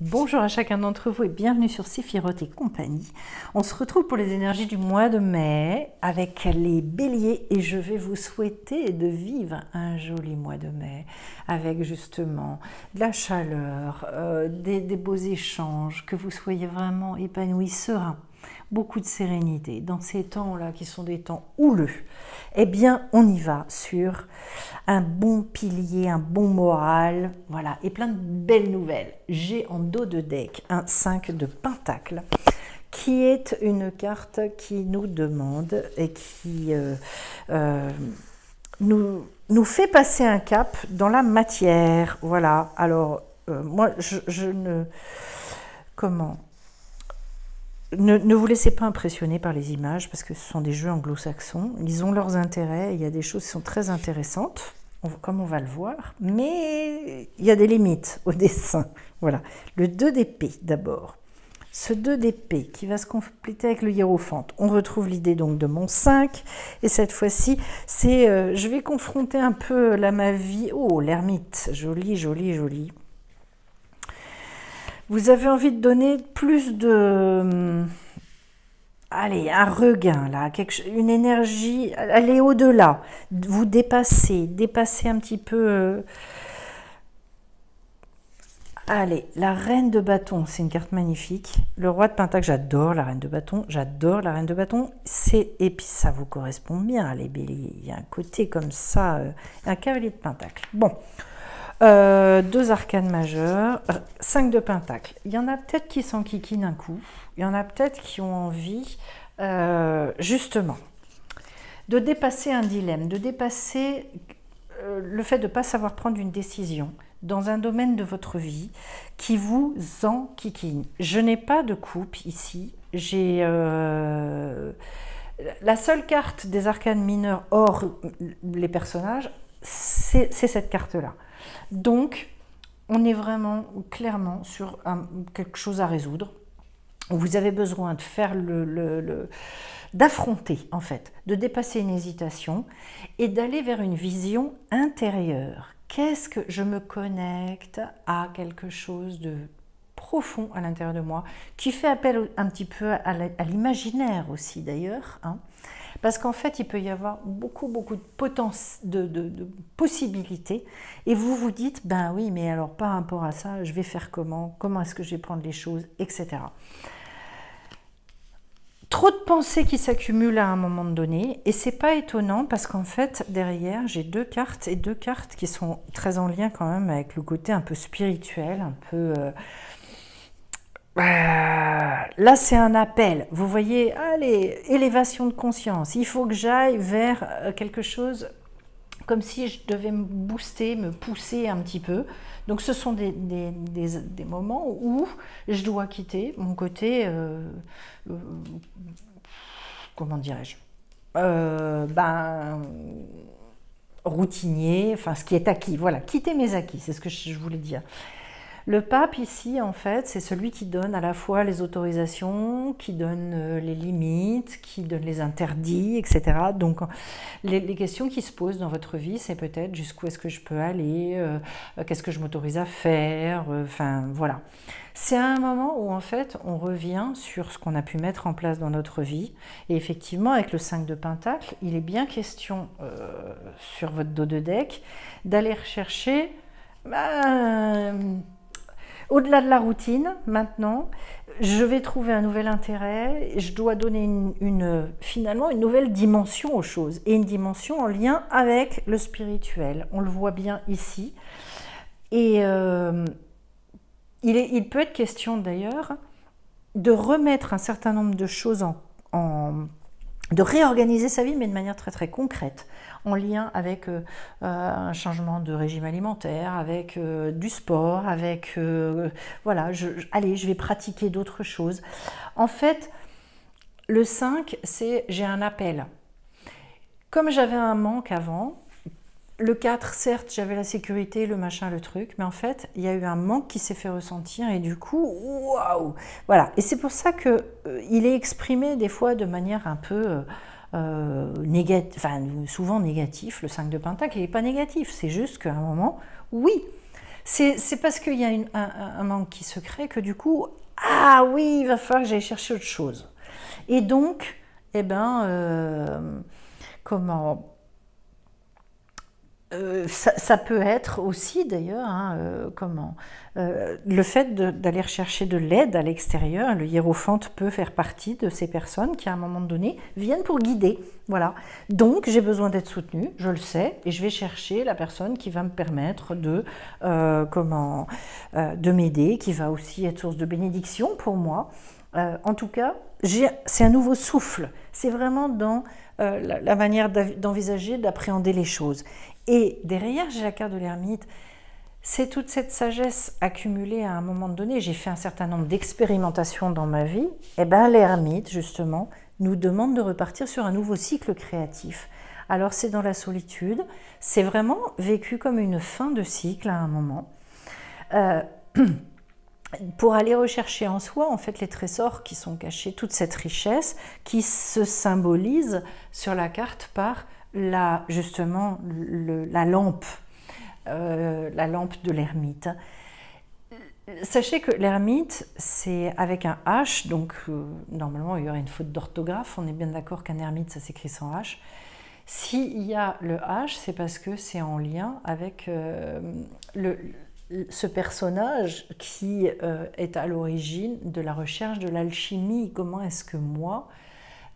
Bonjour à chacun d'entre vous et bienvenue sur Séphiroth et compagnie. On se retrouve pour les énergies du mois de mai avec les béliers et je vais vous souhaiter de vivre un joli mois de mai avec justement de la chaleur, des beaux échanges, que vous soyez vraiment épanouis, sereins. Beaucoup de sérénité dans ces temps-là qui sont des temps houleux. Eh bien, on y va sur un bon pilier, un bon moral, voilà, et plein de belles nouvelles. J'ai en dos de deck un 5 de pentacle, qui est une carte qui nous demande et qui nous fait passer un cap dans la matière. Voilà, alors, moi, je ne... Comment ? Ne vous laissez pas impressionner par les images parce que ce sont des jeux anglo-saxons. Ils ont leurs intérêts. Il y a des choses qui sont très intéressantes, comme on va le voir. Mais il y a des limites au dessin. Voilà. Le 2 d'épée d'abord. Ce 2 d'épée qui va se compléter avec le hiérophante. On retrouve l'idée donc de mon 5. Et cette fois-ci, c'est je vais confronter un peu là ma vie. Oh, l'ermite. Joli, joli, joli. Vous avez envie de donner plus de... Allez, un regain, là, une énergie, aller au-delà, vous dépasser un petit peu... Allez, la reine de bâton, c'est une carte magnifique. Le roi de pentacle, j'adore la reine de bâton, j'adore la reine de bâton. Et puis ça vous correspond bien, les béliers. Il y a un côté comme ça, un cavalier de pentacle. Bon. 2 arcanes majeures, 5 de pentacle. Il y en a peut-être qui s'enquiquinent un coup, il y en a peut-être qui ont envie, justement, de dépasser un dilemme, de dépasser le fait de ne pas savoir prendre une décision dans un domaine de votre vie qui vous enquiquine. Je n'ai pas de coupe ici, j'ai... la seule carte des arcanes mineures hors les personnages, c'est cette carte-là. Donc, on est vraiment clairement sur quelque chose à résoudre. Vous avez besoin de faire d'affronter en fait, de dépasser une hésitation et d'aller vers une vision intérieure. Qu'est-ce que je me connecte à quelque chose de profond à l'intérieur de moi, qui fait appel un petit peu à l'imaginaire aussi d'ailleurs, hein. Parce qu'en fait, il peut y avoir beaucoup de possibilités. Et vous vous dites, ben oui, mais alors par rapport à ça, je vais faire comment est-ce que je vais prendre les choses, etc. Trop de pensées qui s'accumulent à un moment donné. Et c'est pas étonnant parce qu'en fait, derrière, j'ai 2 cartes et 2 cartes qui sont très en lien quand même avec le côté un peu spirituel, un peu... là, c'est un appel. Vous voyez, allez, élévation de conscience. Il faut que j'aille vers quelque chose comme si je devais me booster, me pousser un petit peu. Donc, ce sont des moments où je dois quitter mon côté, comment dirais-je, routinier, enfin, ce qui est acquis. Voilà, quitter mes acquis, c'est ce que je voulais dire. Le pape ici, en fait, c'est celui qui donne à la fois les autorisations, qui donne les limites, qui donne les interdits, etc. Donc, les questions qui se posent dans votre vie, c'est peut-être jusqu'où est-ce que je peux aller, qu'est-ce que je m'autorise à faire, enfin, voilà. C'est un moment où, en fait, on revient sur ce qu'on a pu mettre en place dans notre vie. Et effectivement, avec le 5 de pentacle, il est bien question, sur votre dos de deck, d'aller rechercher... au-delà de la routine, maintenant, je vais trouver un nouvel intérêt, je dois donner finalement une nouvelle dimension aux choses, et une dimension en lien avec le spirituel. On le voit bien ici. Et il peut être question d'ailleurs de remettre un certain nombre de choses de réorganiser sa vie, mais de manière très très concrète, en lien avec un changement de régime alimentaire, avec du sport, avec voilà, allez, je vais pratiquer d'autres choses. En fait, le 5, c'est j'ai un appel. Comme j'avais un manque avant, le 4, certes, j'avais la sécurité, le machin, le truc, mais en fait, il y a eu un manque qui s'est fait ressentir et du coup, waouh! Voilà, et c'est pour ça qu'il est exprimé des fois de manière un peu négatif, enfin, souvent négatif. Le 5 de pentacle, il n'est pas négatif, c'est juste qu'à un moment, oui, C'est parce qu'il y a un manque qui se crée que du coup, ah oui, il va falloir que j'aille chercher autre chose. Et donc, eh ben, comment ça peut être aussi d'ailleurs, hein, le fait d'aller rechercher de l'aide à l'extérieur. Le hiérophante peut faire partie de ces personnes qui à un moment donné viennent pour guider. Voilà. Donc j'ai besoin d'être soutenue, je le sais, et je vais chercher la personne qui va me permettre de m'aider, qui va aussi être source de bénédiction pour moi. En tout cas, c'est un nouveau souffle. C'est vraiment dans la manière d'envisager, d'appréhender les choses. Et derrière, j'ai la carte de l'ermite. C'est toute cette sagesse accumulée à un moment donné. J'ai fait un certain nombre d'expérimentations dans ma vie. Et bien, l'ermite, justement, nous demande de repartir sur un nouveau cycle créatif. Alors, c'est dans la solitude. C'est vraiment vécu comme une fin de cycle à un moment. Pour aller rechercher en soi, en fait, les trésors qui sont cachés, toute cette richesse qui se symbolise sur la carte par justement la lampe de l'ermite. Sachez que l'ermite, c'est avec un H, donc normalement il y aurait une faute d'orthographe, on est bien d'accord qu'un ermite ça s'écrit sans H. S'il y a le H, c'est parce que c'est en lien avec ce personnage qui est à l'origine de la recherche de l'alchimie. Comment est-ce que moi,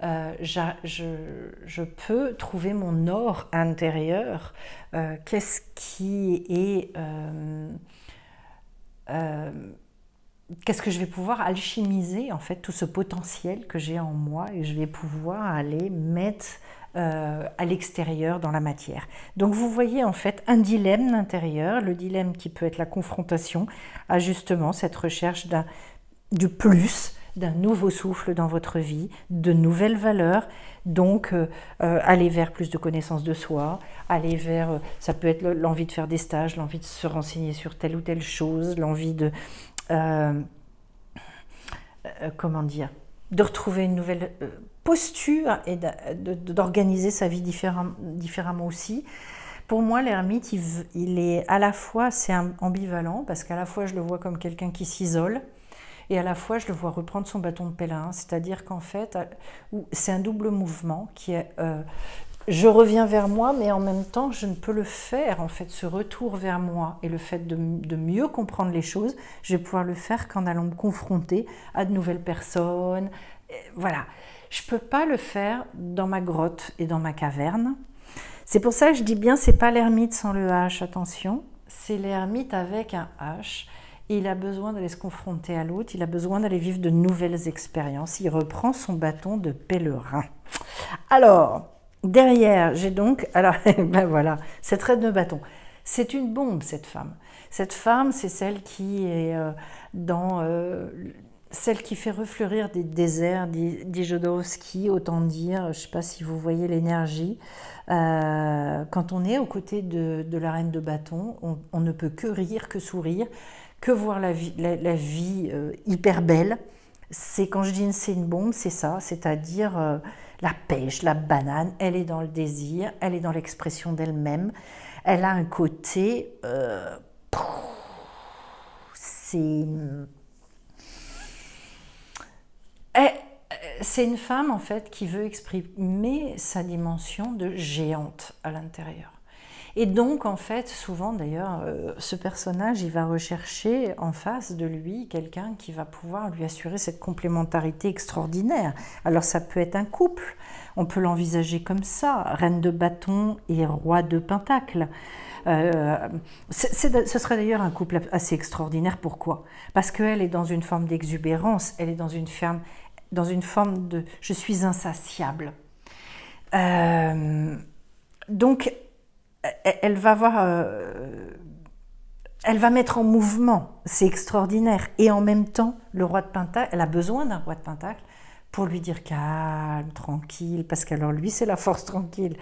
je peux trouver mon or intérieur? Qu'est-ce qui est... qu'est-ce que je vais pouvoir alchimiser, en fait, tout ce potentiel que j'ai en moi et je vais pouvoir aller mettre à l'extérieur dans la matière. Donc vous voyez en fait un dilemme intérieur, le dilemme qui peut être la confrontation à justement cette recherche du plus, d'un nouveau souffle dans votre vie, de nouvelles valeurs, donc aller vers plus de connaissance de soi, aller vers, ça peut être l'envie de faire des stages, l'envie de se renseigner sur telle ou telle chose, l'envie de, comment dire, de retrouver une nouvelle posture et d'organiser sa vie différemment aussi. Pour moi, l'ermite, il est à la fois, c'est ambivalent, parce qu'à la fois je le vois comme quelqu'un qui s'isole, et à la fois je le vois reprendre son bâton de pèlerin, c'est-à-dire qu'en fait, c'est un double mouvement qui est... je reviens vers moi, mais en même temps, je ne peux le faire, en fait, ce retour vers moi et le fait de mieux comprendre les choses, je vais pouvoir le faire qu'en allant me confronter à de nouvelles personnes. Et voilà. Je ne peux pas le faire dans ma grotte et dans ma caverne. C'est pour ça que je dis bien, c'est pas l'ermite sans le H, attention, c'est l'ermite avec un H. Et il a besoin d'aller se confronter à l'autre, il a besoin d'aller vivre de nouvelles expériences. Il reprend son bâton de pèlerin. Alors, derrière, j'ai donc, alors, ben voilà, cette reine de bâton. C'est une bombe, cette femme. Cette femme, c'est celle qui est celle qui fait refleurir des déserts, dit Jodorowsky, autant dire, je ne sais pas si vous voyez l'énergie. Quand on est aux côtés de la reine de bâton, on ne peut que rire, que sourire, que voir la vie hyper belle. C'est quand je dis c'est une bombe, c'est ça, c'est-à-dire la pêche, la banane, elle est dans le désir, elle est dans l'expression d'elle-même, elle a un côté, c'est une femme en fait qui veut exprimer sa dimension de géante à l'intérieur. Et donc en fait souvent d'ailleurs ce personnage il va rechercher en face de lui quelqu'un qui va pouvoir lui assurer cette complémentarité extraordinaire. Alors ça peut être un couple, on peut l'envisager comme ça, reine de bâton et roi de pentacle. Ce serait d'ailleurs un couple assez extraordinaire. Pourquoi? Parce qu'elle est dans une forme d'exubérance, elle est dans une forme de « je suis insatiable ». Donc, elle va mettre en mouvement, c'est extraordinaire. Et en même temps, le roi de Pentacle, elle a besoin d'un roi de Pentacle pour lui dire calme, tranquille, parce qu'alors lui, c'est la force tranquille.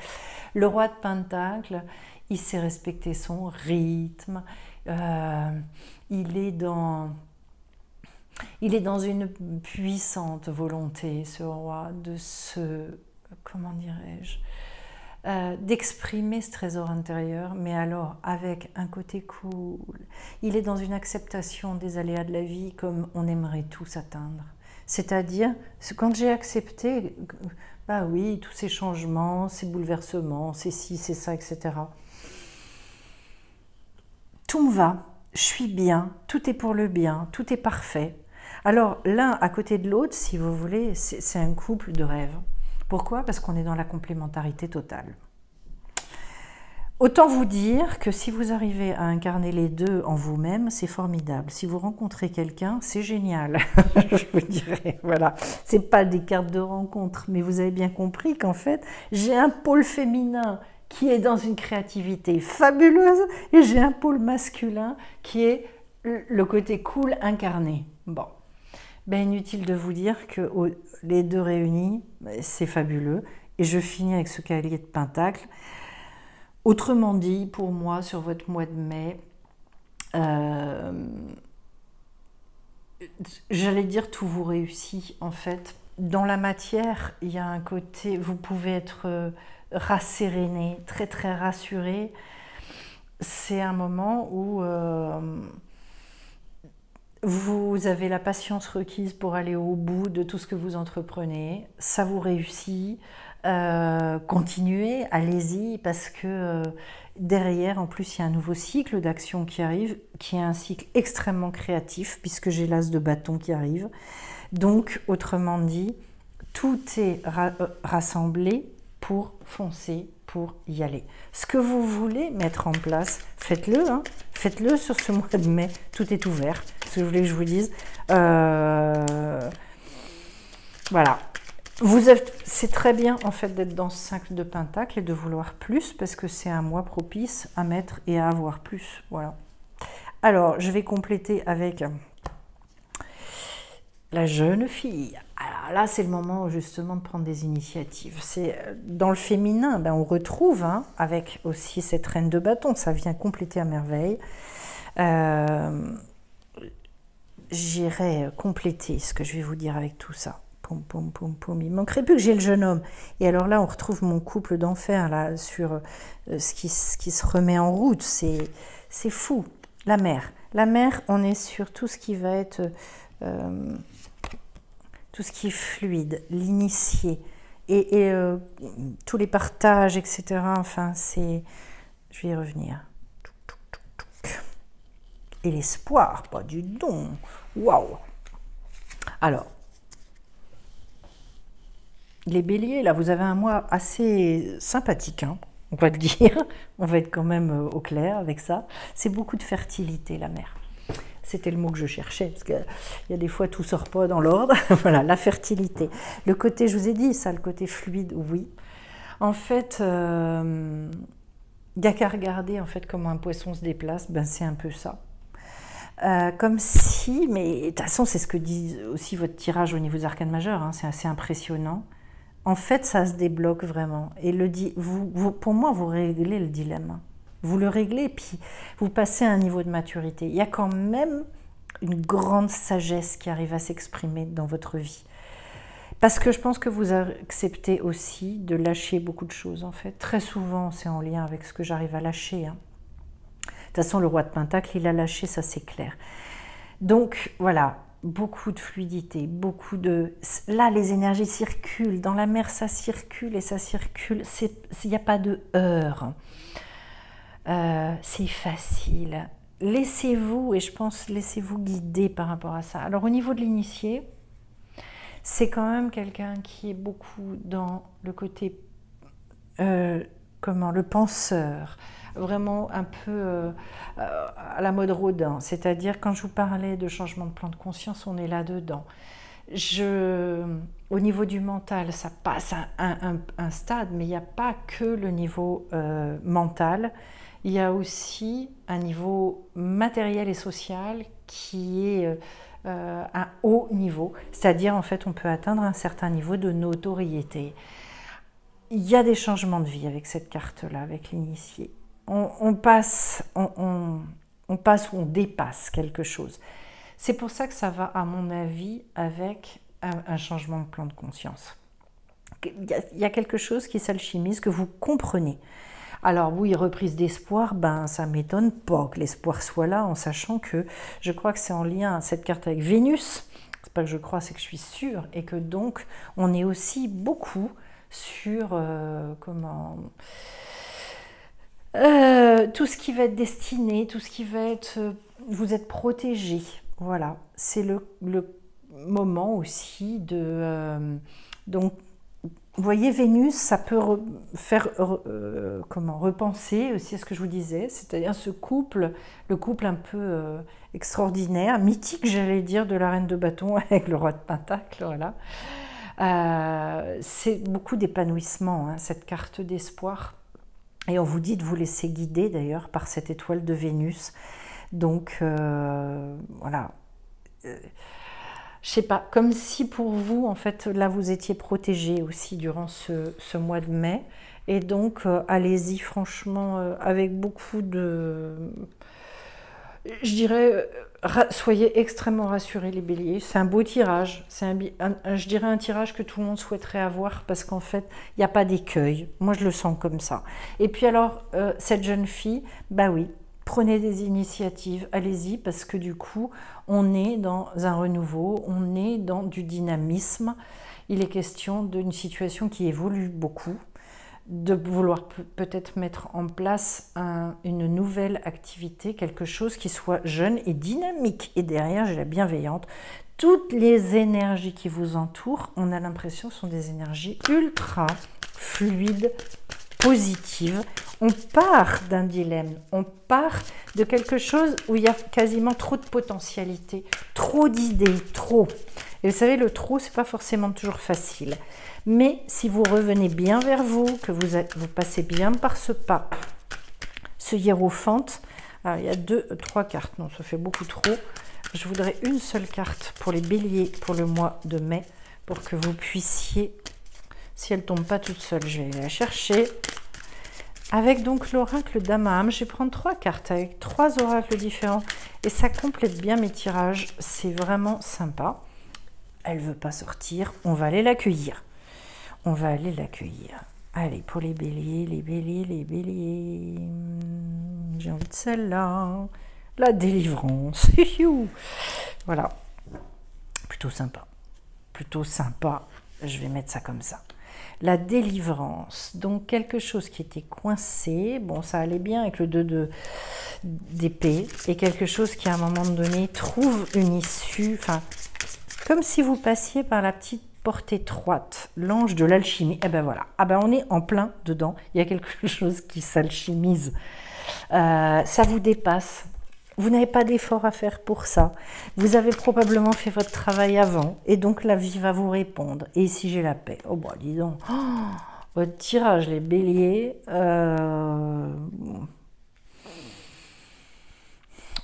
Le roi de Pentacle, il sait respecter son rythme, il est dans une puissante volonté, ce roi, comment dirais-je, d'exprimer ce trésor intérieur, mais alors avec un côté cool. Il est dans une acceptation des aléas de la vie comme on aimerait tous atteindre. C'est-à-dire, quand j'ai accepté, bah oui, tous ces changements, ces bouleversements, c'est ci, c'est ça, etc. Tout me va, je suis bien, tout est pour le bien, tout est parfait. Alors l'un à côté de l'autre, si vous voulez, c'est un couple de rêve. Pourquoi? Parce qu'on est dans la complémentarité totale. Autant vous dire que si vous arrivez à incarner les deux en vous-même, c'est formidable. Si vous rencontrez quelqu'un, c'est génial. Je vous dirais, voilà. C'est pas des cartes de rencontre, mais vous avez bien compris qu'en fait, j'ai un pôle féminin qui est dans une créativité fabuleuse et j'ai un pôle masculin qui est le côté cool incarné. Bon. Ben, inutile de vous dire que les deux réunis, c'est fabuleux. Et je finis avec ce cavalier de Pentacle. Autrement dit, pour moi, sur votre mois de mai, j'allais dire tout vous réussit. En fait, dans la matière, il y a un côté, vous pouvez être rasséréné, très très rassuré. C'est un moment où vous avez la patience requise pour aller au bout de tout ce que vous entreprenez. Ça vous réussit. Continuez, allez-y, parce que derrière, en plus, il y a un nouveau cycle d'action qui arrive, qui est un cycle extrêmement créatif, puisque j'ai l'as de bâton qui arrive. Donc, autrement dit, tout est rassemblé pour foncer, pour y aller. Ce que vous voulez mettre en place, faites-le, hein. Faites-le sur ce mois de mai, tout est ouvert. Ce que vous voulez que je vous dise, voilà. C'est très bien en fait d'être dans ce 5 de Pentacle et de vouloir plus parce que c'est un mois propice à mettre et à avoir plus. Voilà. Alors, je vais compléter avec la jeune fille. Alors là, c'est le moment justement de prendre des initiatives. C'est dans le féminin, ben, on retrouve avec aussi cette reine de bâton. Ça vient compléter à merveille. J'irai compléter ce que je vais vous dire avec tout ça. Poum, poum, poum, poum. Il ne manquerait plus que j'ai le jeune homme. Et alors là, on retrouve mon couple d'enfer là sur ce qui se remet en route. C'est fou. La mer. La mer, on est sur tout ce qui va être tout ce qui est fluide, l'initié et tous les partages, etc. Enfin, c'est. Je vais y revenir. Et l'espoir, pas du don. Waouh. Alors. Les béliers, là, vous avez un mois assez sympathique, hein, on va le dire. On va être quand même au clair avec ça. C'est beaucoup de fertilité, la mer. C'était le mot que je cherchais, parce qu'il y a des fois, tout ne sort pas dans l'ordre. Voilà, la fertilité. Le côté, je vous ai dit, ça, le côté fluide, oui. En fait, il n'y a qu'à regarder en fait, comment un poisson se déplace, ben, c'est un peu ça. Comme si, mais de toute façon, c'est ce que dit aussi votre tirage au niveau des arcanes majeures, hein, c'est assez impressionnant. En fait, ça se débloque vraiment. Et pour moi, vous réglez le dilemme. Vous le réglez, puis vous passez à un niveau de maturité. Il y a quand même une grande sagesse qui arrive à s'exprimer dans votre vie. Parce que je pense que vous acceptez aussi de lâcher beaucoup de choses, en fait. Très souvent, c'est en lien avec ce que j'arrive à lâcher. Hein. De toute façon, le roi de Pentacle, il a lâché, ça c'est clair. Donc, voilà. Beaucoup de fluidité, beaucoup de... Là, les énergies circulent. Dans la mer, ça circule et ça circule. Il n'y a pas de heurts. C'est facile. Laissez-vous, et je pense, laissez-vous guider par rapport à ça. Alors, au niveau de l'initié, c'est quand même quelqu'un qui est beaucoup dans le côté... le penseur. Vraiment un peu à la mode Rodin, c'est-à-dire quand je vous parlais de changement de plan de conscience, on est là-dedans. Au niveau du mental, ça passe à un stade, mais il n'y a pas que le niveau mental, il y a aussi un niveau matériel et social qui est un haut niveau, c'est-à-dire en fait on peut atteindre un certain niveau de notoriété. Il y a des changements de vie avec cette carte-là, avec l'initié. On passe ou on dépasse quelque chose. C'est pour ça que ça va, à mon avis, avec un changement de plan de conscience. il y a quelque chose qui s'alchimise, que vous comprenez. Alors oui, reprise d'espoir, ben ça m'étonne pas que l'espoir soit là, en sachant que je crois que c'est en lien cette carte avec Vénus. C'est pas que je crois, c'est que je suis sûre, et que donc on est aussi beaucoup sur tout ce qui va être destiné, tout ce qui va être, vous êtes protégé. Voilà, c'est le moment aussi de donc. Vous voyez, Vénus, ça peut faire repenser aussi à ce que je vous disais, c'est-à-dire ce couple, le couple un peu extraordinaire, mythique, j'allais dire, de la reine de bâton avec le roi de pentacle, voilà. C'est beaucoup d'épanouissement, hein, cette carte d'espoir. Et on vous dit de vous laisser guider d'ailleurs par cette étoile de Vénus. Donc voilà. Je sais pas, comme si pour vous, en fait, là, vous étiez protégé aussi durant ce mois de mai. Et donc, allez-y, franchement, avec beaucoup de... Je dirais, soyez extrêmement rassurés, les béliers. C'est un beau tirage. Je dirais un tirage que tout le monde souhaiterait avoir parce qu'en fait, il n'y a pas d'écueil. Moi, je le sens comme ça. Et puis alors, cette jeune fille, bah oui, prenez des initiatives, allez-y, parce que du coup, on est dans un renouveau, on est dans du dynamisme. Il est question d'une situation qui évolue beaucoup, de vouloir peut-être mettre en place une nouvelle activité, quelque chose qui soit jeune et dynamique. Et derrière, j'ai la bienveillante. Toutes les énergies qui vous entourent, on a l'impression sont des énergies ultra fluides, positives. On part d'un dilemme, on part de quelque chose où il y a quasiment trop de potentialité, trop d'idées, trop. Et vous savez, le trop, c'est pas forcément toujours facile. Mais si vous revenez bien vers vous, que vous passez bien par ce pas, ce hiérophante, alors il y a 3 cartes, non, ça fait beaucoup trop. Je voudrais une seule carte pour les béliers pour le mois de mai, pour que vous puissiez, si elle ne tombe pas toute seule, je vais aller la chercher. Avec donc l'oracle d'Amaham, je vais prendre 3 cartes avec 3 oracles différents et ça complète bien mes tirages, c'est vraiment sympa. Elle ne veut pas sortir, on va aller l'accueillir. On va aller l'accueillir. Allez, pour les béliers, les béliers, les béliers. J'ai envie de celle-là. La délivrance. Voilà. Plutôt sympa. Plutôt sympa. Je vais mettre ça comme ça. La délivrance, donc quelque chose qui était coincé, bon ça allait bien avec le 2 d'épée, et quelque chose qui à un moment donné trouve une issue, enfin, comme si vous passiez par la petite porte étroite, l'ange de l'alchimie, et ben voilà, ah ben on est en plein dedans, il y a quelque chose qui s'alchimise, ça vous dépasse. Vous n'avez pas d'effort à faire pour ça. Vous avez probablement fait votre travail avant et donc la vie va vous répondre. Et si j'ai la paix, oh bah dis donc, votre tirage les béliers, on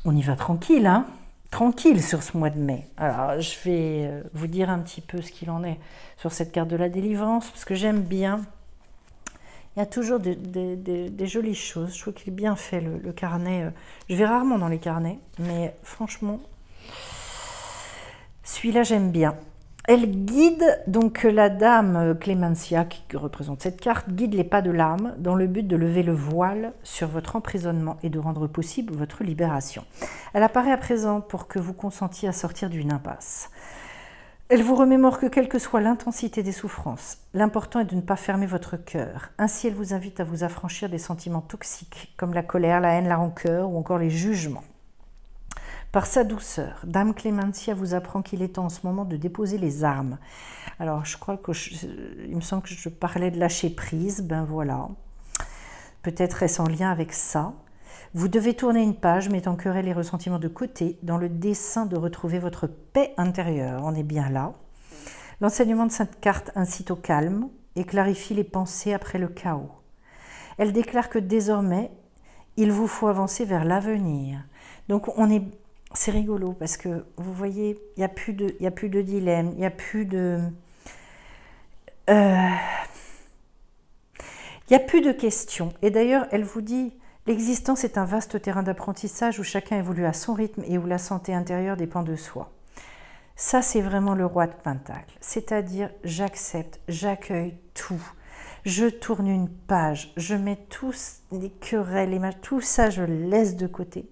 y va tranquille, hein, tranquille sur ce mois de mai. Alors je vais vous dire un petit peu ce qu'il en est sur cette carte de la délivrance parce que j'aime bien. Il y a toujours des jolies choses. Je trouve qu'il est bien fait, le carnet. Je vais rarement dans les carnets, mais franchement, celui-là, j'aime bien. Elle guide, donc la dame Clémentia, qui représente cette carte, guide les pas de l'âme dans le but de lever le voile sur votre emprisonnement et de rendre possible votre libération. Elle apparaît à présent pour que vous consentiez à sortir d'une impasse. Elle vous remémore que quelle que soit l'intensité des souffrances, l'important est de ne pas fermer votre cœur. Ainsi, elle vous invite à vous affranchir des sentiments toxiques, comme la colère, la haine, la rancœur ou encore les jugements. Par sa douceur, Dame Clémentia vous apprend qu'il est temps en ce moment de déposer les armes. Alors, je crois que il me semble que je parlais de lâcher prise, ben voilà. Peut-être est-ce en lien avec ça. Vous devez tourner une page, mettant querelles et ressentiments de côté, dans le dessein de retrouver votre paix intérieure. On est bien là. L'enseignement de cette carte incite au calme et clarifie les pensées après le chaos. Elle déclare que désormais, il vous faut avancer vers l'avenir. Donc, c'est rigolo parce que, vous voyez, il n'y a plus de dilemme, il n'y a plus de... il n'y a plus de questions. Et d'ailleurs, elle vous dit... L'existence est un vaste terrain d'apprentissage où chacun évolue à son rythme et où la santé intérieure dépend de soi. Ça, c'est vraiment le roi de Pentacle. C'est-à-dire, j'accepte, j'accueille tout. Je tourne une page, je mets tous les querelles, tout ça, je laisse de côté.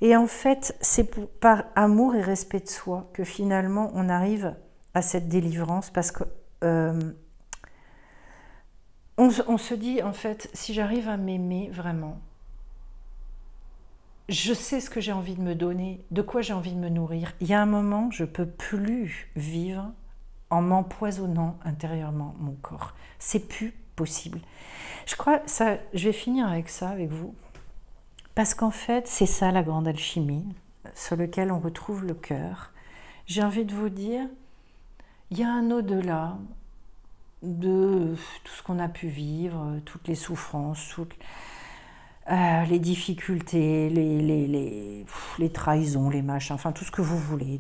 Et en fait, c'est par amour et respect de soi que finalement, on arrive à cette délivrance parce que on se dit, en fait, si j'arrive à m'aimer vraiment, je sais ce que j'ai envie de me donner, de quoi j'ai envie de me nourrir. Il y a un moment, je ne peux plus vivre en m'empoisonnant intérieurement mon corps. C'est plus possible. Je crois, je vais finir avec ça, avec vous, parce qu'en fait, c'est ça la grande alchimie, sur lequel on retrouve le cœur. J'ai envie de vous dire, il y a un au-delà de tout ce qu'on a pu vivre, toutes les souffrances, toutes les difficultés, les trahisons, les machins, enfin tout ce que vous voulez,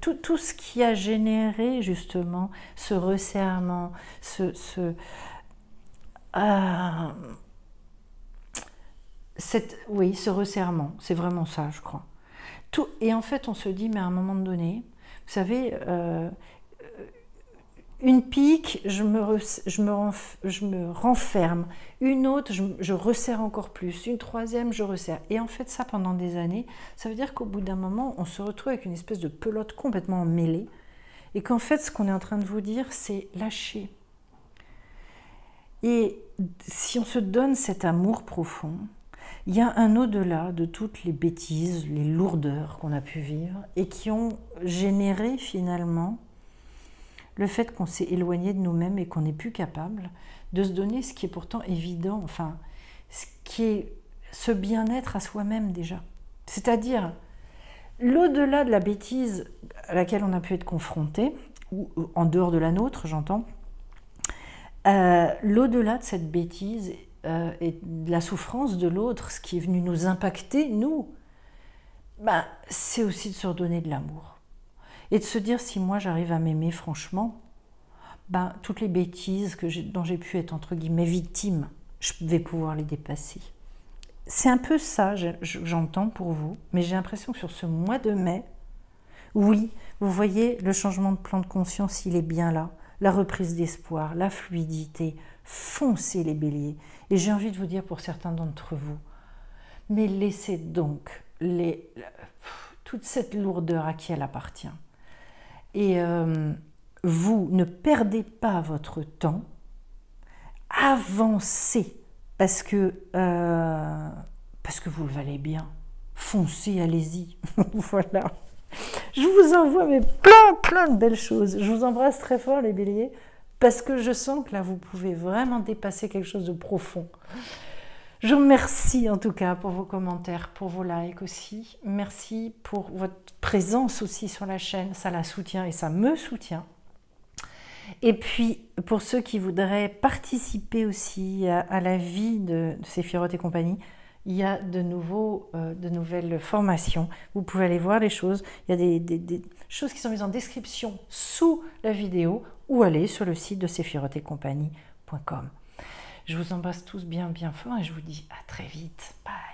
tout ce qui a généré justement ce resserrement, ce resserrement, c'est vraiment ça, je crois. Et en fait, on se dit, mais à un moment donné, vous savez, une pique, je me renferme. Une autre, je resserre encore plus. Une troisième, je resserre. Et en fait, ça, pendant des années, ça veut dire qu'au bout d'un moment, on se retrouve avec une espèce de pelote complètement mêlée. Et qu'en fait, ce qu'on est en train de vous dire, c'est lâcher. Et si on se donne cet amour profond, il y a un au-delà de toutes les bêtises, les lourdeurs qu'on a pu vivre et qui ont généré finalement le fait qu'on s'est éloigné de nous-mêmes et qu'on n'est plus capable de se donner ce qui est pourtant évident, enfin, ce qui est ce bien-être à soi-même déjà. C'est-à-dire, l'au-delà de la bêtise à laquelle on a pu être confronté, ou en dehors de la nôtre, j'entends, l'au-delà de cette bêtise et de la souffrance de l'autre, ce qui est venu nous impacter, nous, c'est aussi de se redonner de l'amour. Et de se dire, si moi j'arrive à m'aimer franchement, toutes les bêtises dont j'ai pu être entre guillemets victime, je vais pouvoir les dépasser. C'est un peu ça, j'entends pour vous, mais j'ai l'impression que sur ce mois de mai, oui, vous voyez, le changement de plan de conscience, il est bien là. La reprise d'espoir, la fluidité, foncez les béliers. Et j'ai envie de vous dire pour certains d'entre vous, mais laissez donc toute cette lourdeur à qui elle appartient. Et vous ne perdez pas votre temps, avancez, parce que vous le valez bien. Foncez, allez-y. Voilà. Je vous envoie plein de belles choses. Je vous embrasse très fort les béliers, parce que je sens que là, vous pouvez vraiment dépasser quelque chose de profond. Je vous remercie en tout cas pour vos commentaires, pour vos likes aussi. Merci pour votre présence aussi sur la chaîne. Ça la soutient et ça me soutient. Et puis, pour ceux qui voudraient participer aussi à la vie de Séphiroth et compagnie, il y a de nouvelles formations. Vous pouvez aller voir les choses. Il y a des choses qui sont mises en description sous la vidéo ou aller sur le site de sephiroth-et-compagnie.com. Je vous embrasse tous bien fort et je vous dis à très vite. Bye.